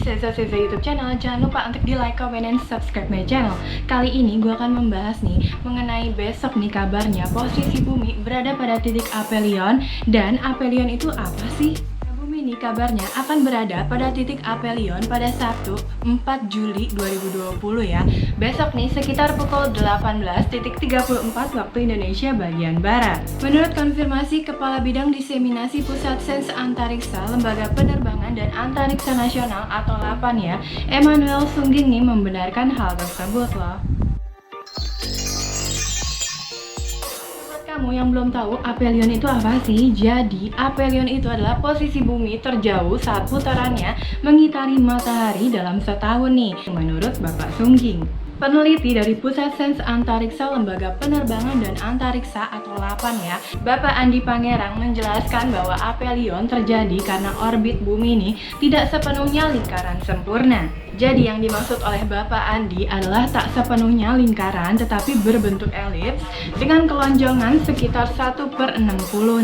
Seza YouTube channel. Jangan lupa untuk di like, comment, dan subscribe my channel. Kali ini gue akan membahas nih mengenai besok nih kabarnya posisi bumi berada pada titik aphelion. Dan aphelion itu apa sih? Bumi nih kabarnya akan berada pada titik aphelion pada Sabtu 4 Juli 2020 ya. Besok nih sekitar pukul 18.34 waktu Indonesia bagian Barat. Menurut konfirmasi Kepala Bidang Diseminasi Pusat Sains Antariksa Lembaga Penerbangan dan Antariksa Nasional atau LAPAN ya, Emmanuel Sungging nih membenarkan hal tersebut loh. Kamu yang belum tahu aphelion itu apa sih? Jadi aphelion itu adalah posisi bumi terjauh saat putarannya mengitari matahari dalam setahun nih, menurut Bapak Sungging. Peneliti dari Pusat Sains Antariksa Lembaga Penerbangan dan Antariksa atau LAPAN ya, Bapak Andi Pangerang menjelaskan bahwa aphelion terjadi karena orbit bumi ini tidak sepenuhnya lingkaran sempurna. Jadi yang dimaksud oleh Bapak Andi adalah tak sepenuhnya lingkaran tetapi berbentuk elips dengan kelonjongan sekitar 1/60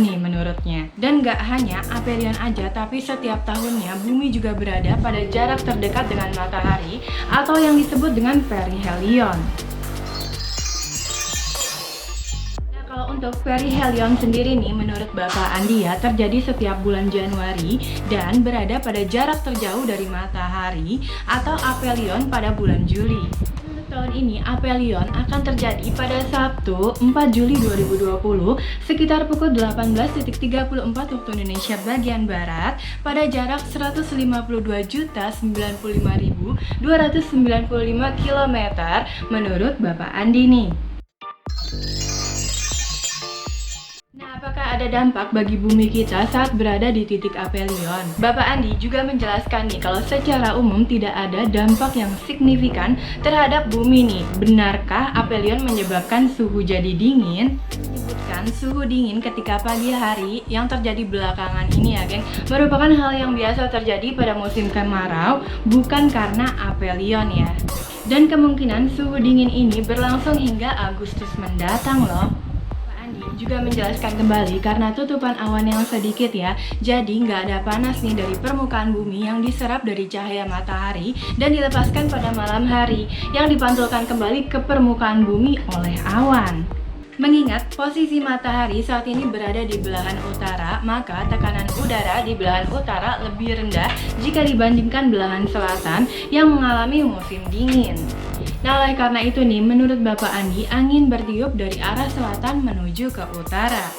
nih menurutnya. Dan gak hanya aphelion aja, tapi setiap tahunnya bumi juga berada pada jarak terdekat dengan matahari atau yang disebut dengan perihelion. Untuk perihelion sendiri nih menurut Bapak Andi ya terjadi setiap bulan Januari dan berada pada jarak terjauh dari matahari atau aphelion pada bulan Juli. Untuk tahun ini aphelion akan terjadi pada Sabtu 4 Juli 2020 sekitar pukul 18.34 waktu Indonesia bagian Barat pada jarak 152.095.295 km menurut Bapak Andi nih. Apakah ada dampak bagi bumi kita saat berada di titik aphelion? Bapak Andi juga menjelaskan nih kalau secara umum tidak ada dampak yang signifikan terhadap bumi nih. Benarkah aphelion menyebabkan suhu jadi dingin? Menyebutkan suhu dingin ketika pagi hari yang terjadi belakangan ini ya geng, merupakan hal yang biasa terjadi pada musim kemarau, bukan karena aphelion ya. Dan kemungkinan suhu dingin ini berlangsung hingga Agustus mendatang loh. Juga menjelaskan kembali karena tutupan awan yang sedikit ya, jadi nggak ada panas nih dari permukaan bumi yang diserap dari cahaya matahari dan dilepaskan pada malam hari yang dipantulkan kembali ke permukaan bumi oleh awan. Mengingat posisi matahari saat ini berada di belahan utara, maka tekanan udara di belahan utara lebih rendah jika dibandingkan belahan selatan yang mengalami musim dingin. Nah, oleh karena itu nih, menurut Bapak Andi, angin bertiup dari arah selatan menuju ke utara.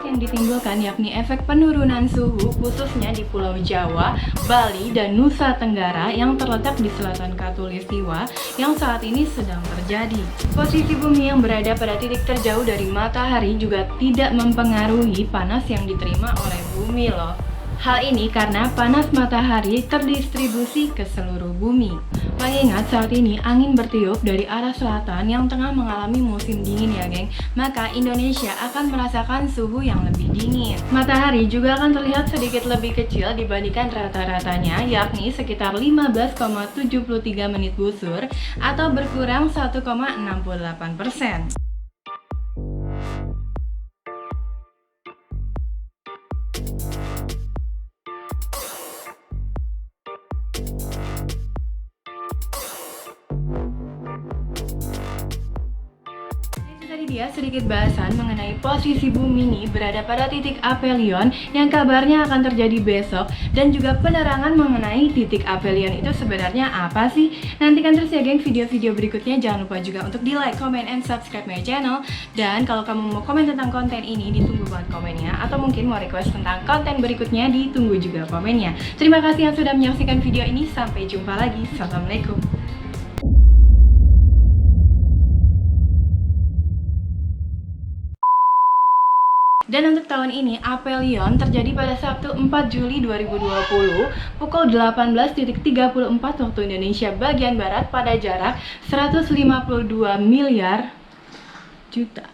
Yang ditimbulkan yakni efek penurunan suhu khususnya di Pulau Jawa, Bali, dan Nusa Tenggara yang terletak di selatan Khatulistiwa yang saat ini sedang terjadi. Posisi bumi yang berada pada titik terjauh dari matahari juga tidak mempengaruhi panas yang diterima oleh bumi loh. Hal ini karena panas matahari terdistribusi ke seluruh bumi. Mengingat saat ini angin bertiup dari arah selatan yang tengah mengalami musim dingin ya geng, maka Indonesia akan merasakan suhu yang lebih dingin. Matahari juga akan terlihat sedikit lebih kecil dibandingkan rata-ratanya, yakni sekitar 15,73 menit busur atau berkurang 1,68%. Dia sedikit bahasan mengenai posisi bumi ini berada pada titik aphelion yang kabarnya akan terjadi besok, dan juga penerangan mengenai titik aphelion itu sebenarnya apa sih. Nantikan terus ya geng video-video berikutnya. Jangan lupa juga untuk di like, comment, and subscribe my channel. Dan kalau kamu mau komen tentang konten ini, ditunggu banget komennya. Atau mungkin mau request tentang konten berikutnya, ditunggu juga komennya. Terima kasih yang sudah menyaksikan video ini. Sampai jumpa lagi. Assalamualaikum. Dan untuk tahun ini, aphelion terjadi pada Sabtu 4 Juli 2020 pukul 18.34 waktu Indonesia bagian Barat pada jarak 152 miliar juta.